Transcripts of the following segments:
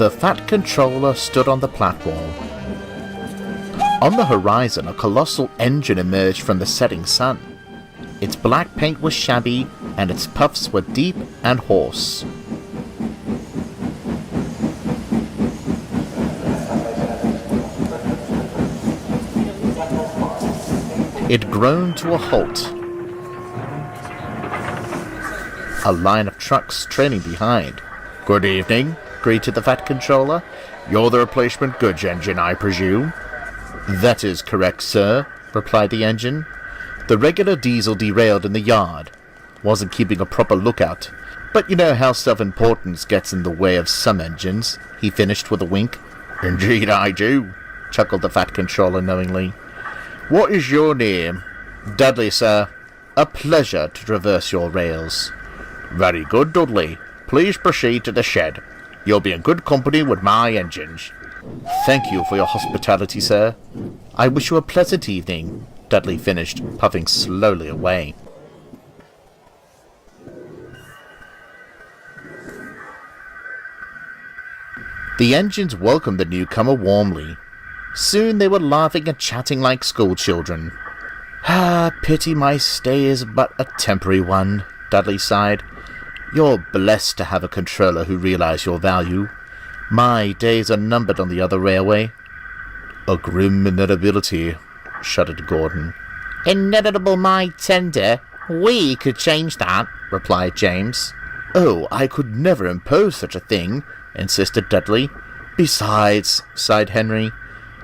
The Fat Controller stood on the platform. On the horizon, a colossal engine emerged from the setting sun. Its black paint was shabby, and its puffs were deep and hoarse. It groaned to a halt. A line of trucks trailing behind. "Good evening," greeted the Fat Controller. "You're the replacement goods engine, I presume?" "That is correct, sir," replied the engine. "The regular diesel derailed in the yard. Wasn't keeping a proper lookout. But you know how self-importance gets in the way of some engines," he finished with a wink. "Indeed I do," chuckled the Fat Controller knowingly. "What is your name?" "Dudley, sir. A pleasure to traverse your rails." "Very good, Dudley. Please proceed to the shed. You'll be in good company with my engines." "Thank you for your hospitality, sir. I wish you a pleasant evening," Dudley finished, puffing slowly away. The engines welcomed the newcomer warmly. Soon they were laughing and chatting like schoolchildren. "Ah, pity my stay is but a temporary one," Dudley sighed. "You're blessed to have a controller who realizes your value. My days are numbered on the other railway." "A grim inevitability," shuddered Gordon. "Inevitable, my tender. We could change that," replied James. "Oh, I could never impose such a thing," insisted Dudley. "Besides," sighed Henry,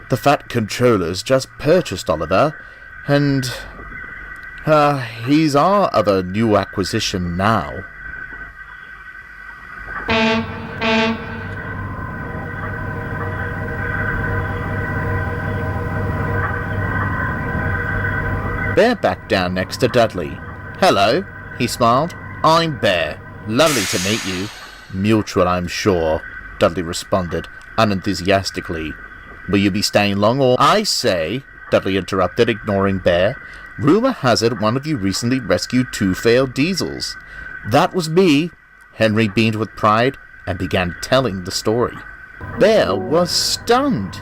"the Fat Controller's just purchased Oliver, and he's our other new acquisition now." Bear backed down next to Dudley. "Hello," he smiled. "I'm Bear. Lovely to meet you." "Mutual, I'm sure," Dudley responded, unenthusiastically. "Will you be staying long or—" "I say," Dudley interrupted, ignoring Bear. "Rumor has it one of you recently rescued 2 failed diesels." "That was me." Henry beamed with pride and began telling the story. Bear was stunned.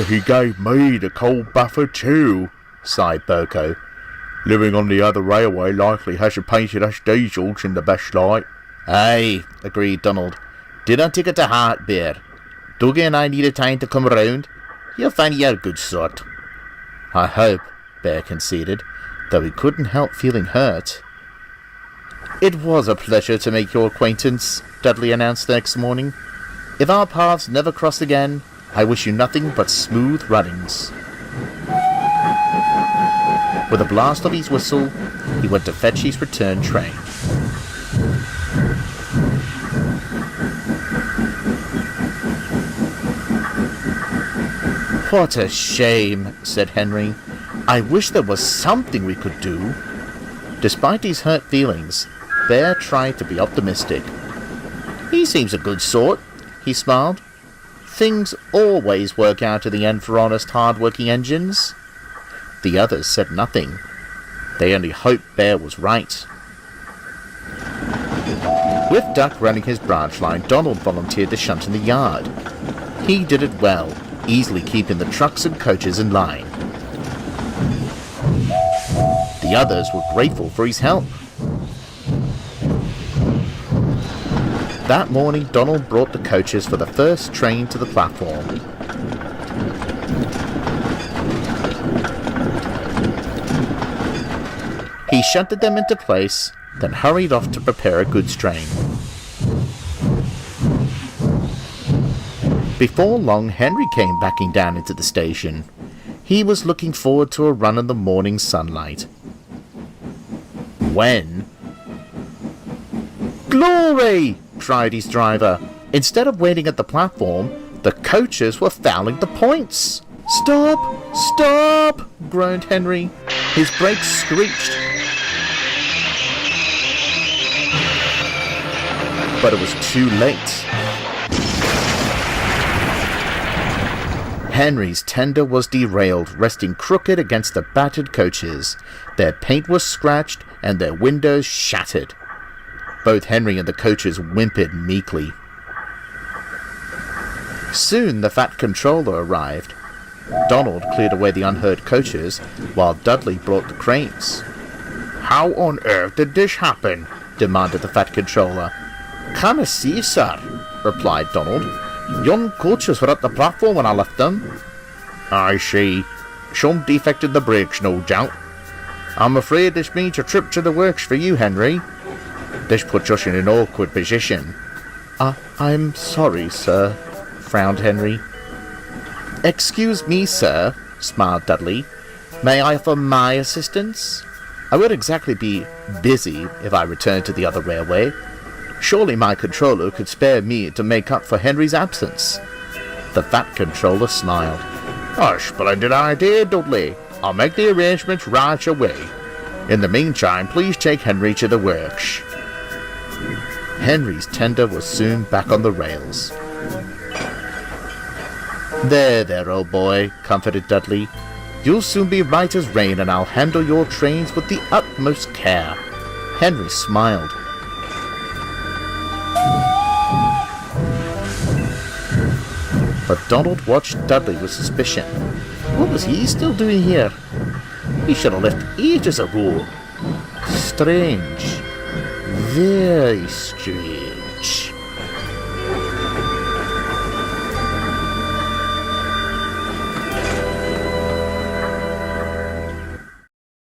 "He gave me the cold buffer too," sighed Burko. "Living on the other railway likely hasn't painted us diesels in the best light." "Aye," agreed Donald. "Didn't take it to heart, Bear. Dougie and I needed time to come round. You'll find you're a good sort." "I hope," Bear conceded, though he couldn't help feeling hurt. "It was a pleasure to make your acquaintance," Dudley announced the next morning. "If our paths never cross again, I wish you nothing but smooth runnings." With a blast of his whistle, he went to fetch his return train. "What a shame," said Henry. "I wish there was something we could do." Despite his hurt feelings, Bear tried to be optimistic. "He seems a good sort," he smiled. "Things always work out in the end for honest, hard-working engines." The others said nothing. They only hoped Bear was right. With Duck running his branch line, Donald volunteered to shunt in the yard. He did it well, easily keeping the trucks and coaches in line. The others were grateful for his help. That morning, Donald brought the coaches for the first train to the platform. He shunted them into place, then hurried off to prepare a goods train. Before long, Henry came backing down into the station. He was looking forward to a run in the morning sunlight. When... "Glory!" cried his driver. Instead of waiting at the platform, the coaches were fouling the points. "Stop! Stop!" groaned Henry. His brakes screeched. But it was too late. Henry's tender was derailed, resting crooked against the battered coaches. Their paint was scratched and their windows shattered. Both Henry and the coaches whimpered meekly. Soon the Fat Controller arrived. Donald cleared away the unheard coaches, while Dudley brought the cranes. "How on earth did this happen?" demanded the Fat Controller. "Can't see, sir," replied Donald. "Young coaches were at the platform when I left them." "I see. Some defect in the brakes, no doubt. I'm afraid this means a trip to the works for you, Henry. This puts us in an awkward position." I'm sorry, sir," frowned Henry. "Excuse me, sir," smiled Dudley. "May I offer my assistance? I won't exactly be busy if I return to the other railway. Surely my controller could spare me to make up for Henry's absence." The Fat Controller smiled. "A splendid idea, Dudley. I'll make the arrangements right away. In the meantime, please take Henry to the works." Henry's tender was soon back on the rails. There, old boy," comforted Dudley. "You'll soon be right as rain, and I'll handle your trains with the utmost care." Henry smiled. But Donald watched Dudley with suspicion. What was he still doing here? He should have left ages ago. Strange. Very strange.